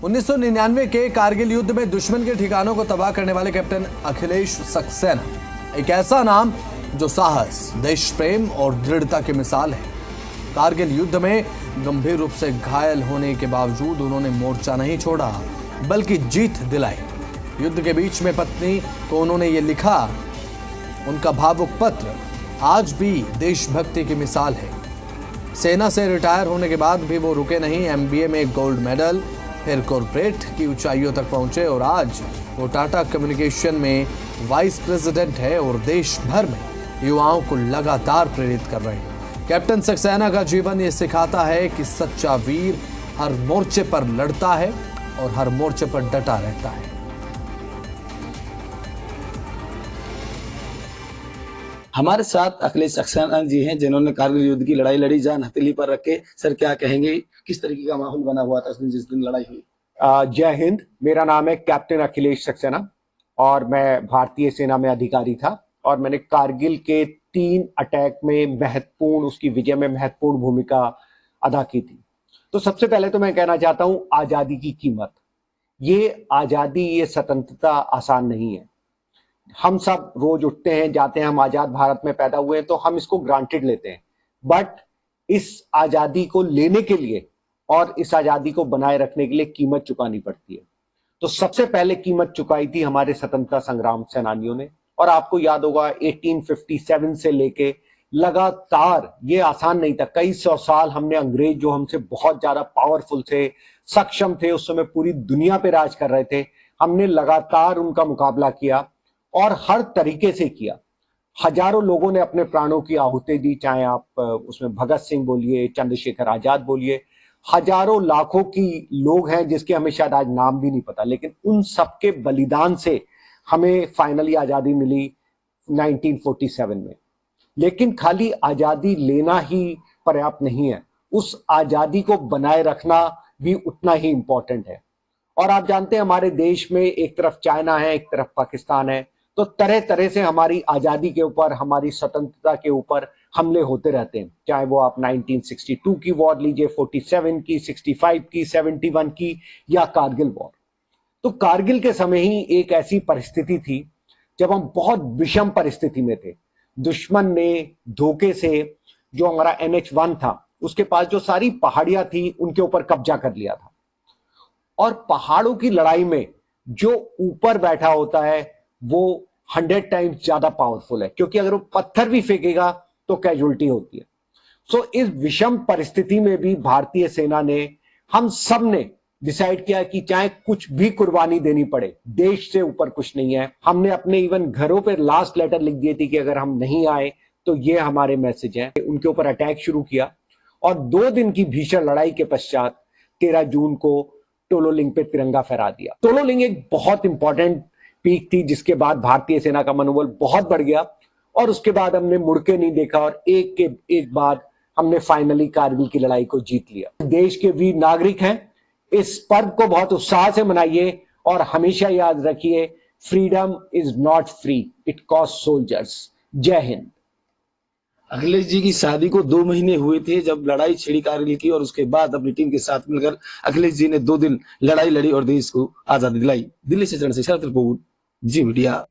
1999 के कारगिल युद्ध में दुश्मन के ठिकानों को तबाह करने वाले कैप्टन अखिलेश सक्सेना एक ऐसा नाम जो साहस, देश प्रेम और दृढ़ता की मिसाल है। कारगिल युद्ध में गंभीर रूप से घायल होने के बावजूद उन्होंने मोर्चा नहीं छोड़ा, बल्कि जीत दिलाई। युद्ध के बीच में पत्नी को उन्होंने ये लिखा। उनका भावुक पत्र आज भी देशभक्ति की मिसाल है। सेना से रिटायर होने के बाद भी वो रुके नहीं। MBA में गोल्ड मेडल, फिर कॉर्पोरेट की ऊंचाइयों तक पहुंचे और आज वो टाटा कम्युनिकेशन में वाइस प्रेसिडेंट है और देश भर में युवाओं को लगातार प्रेरित कर रहे हैं। कैप्टन सक्सेना का जीवन ये सिखाता है कि सच्चा वीर हर मोर्चे पर लड़ता है और हर मोर्चे पर डटा रहता है। हमारे साथ अखिलेश सक्सेना जी हैं, जिन्होंने कारगिल युद्ध की लड़ाई लड़ी, जान हथेली पर रख के। सर, क्या कहेंगे, किस तरीके का माहौल बना हुआ था जिस दिन लड़ाई हुई? जय हिंद। मेरा नाम है कैप्टन अखिलेश सक्सेना और मैं भारतीय सेना में अधिकारी था और मैंने कारगिल के 3 अटैक में उसकी विजय में महत्वपूर्ण भूमिका अदा की थी। तो सबसे पहले तो मैं कहना चाहता हूं, आजादी की कीमत, ये आजादी, ये स्वतंत्रता आसान नहीं है। हम सब रोज उठते हैं, जाते हैं, हम आजाद भारत में पैदा हुए हैं तो हम इसको ग्रांटेड लेते हैं, बट इस आजादी को लेने के लिए और इस आजादी को बनाए रखने के लिए कीमत चुकानी पड़ती है। तो सबसे पहले कीमत चुकाई थी हमारे स्वतंत्रता संग्राम सेनानियों ने। और आपको याद होगा 1857 से लेके लगातार, ये आसान नहीं था, कई 100 साल हमने अंग्रेज जो हमसे बहुत ज्यादा पावरफुल थे, सक्षम थे, उस समय पूरी दुनिया पे राज कर रहे थे, हमने लगातार उनका मुकाबला किया और हर तरीके से किया। हजारों लोगों ने अपने प्राणों की आहुति दी, चाहे आप उसमें भगत सिंह बोलिए, चंद्रशेखर आजाद बोलिए, हजारों लाखों की लोग हैं जिसके हमें शायद आज नाम भी नहीं पता, लेकिन उन सबके बलिदान से हमें फाइनली आजादी मिली 1947 में। लेकिन खाली आजादी लेना ही पर्याप्त नहीं है, उस आजादी को बनाए रखना भी उतना ही इंपॉर्टेंट है। और आप जानते हैं हमारे देश में एक तरफ चाइना है, एक तरफ पाकिस्तान है, तो तरह तरह से हमारी आजादी के ऊपर, हमारी स्वतंत्रता के ऊपर हमले होते रहते हैं। चाहे वो आप 1962 की वॉर लीजिए, 47 की, 65 की, 71 की या कारगिल वॉर। तो कारगिल के समय ही एक ऐसी परिस्थिति थी जब हम बहुत विषम परिस्थिति में थे। दुश्मन ने धोखे से जो हमारा NH-1 था, उसके पास जो सारी पहाड़ियां थी उनके ऊपर कब्जा कर लिया था। और पहाड़ों की लड़ाई में जो ऊपर बैठा होता है वो 100 टाइम्स ज्यादा पावरफुल है, क्योंकि अगर वो पत्थर भी फेंकेगा तो कैजुअल्टी होती है। सो इस विषम परिस्थिति में भी भारतीय सेना ने, हम सब ने डिसाइड किया कि चाहे कुछ भी कुर्बानी देनी पड़े, देश से ऊपर कुछ नहीं है। हमने अपने इवन घरों पर लास्ट लेटर लिख दिए थे कि अगर हम नहीं आए तो ये हमारे मैसेज है। उनके ऊपर अटैक शुरू किया और 2 दिन की भीषण लड़ाई के पश्चात 13 जून को टोलोलिंग पे तिरंगा फहरा दिया। टोलोलिंग एक बहुत इंपॉर्टेंट पीक थी जिसके बाद भारतीय सेना का मनोबल बहुत बढ़ गया और उसके बाद हमने मुड़ के नहीं देखा और एक के एक बाद हमने फाइनली कारगिल की लड़ाई को जीत लिया। देश के वीर नागरिक हैं, इस पर्व को बहुत उत्साह से मनाइए और हमेशा याद रखिए, freedom is not free, it cost soldiers. जय हिंद। अखिलेश जी की शादी को 2 महीने हुए थे जब लड़ाई छिड़ी कारगिल की, और उसके बाद अपनी टीम के साथ मिलकर अखिलेश जी ने 2 दिन लड़ाई लड़ी और देश को आजादी दिलाई। दिल्ली से चरण से शरद कपूर, जी मीडिया।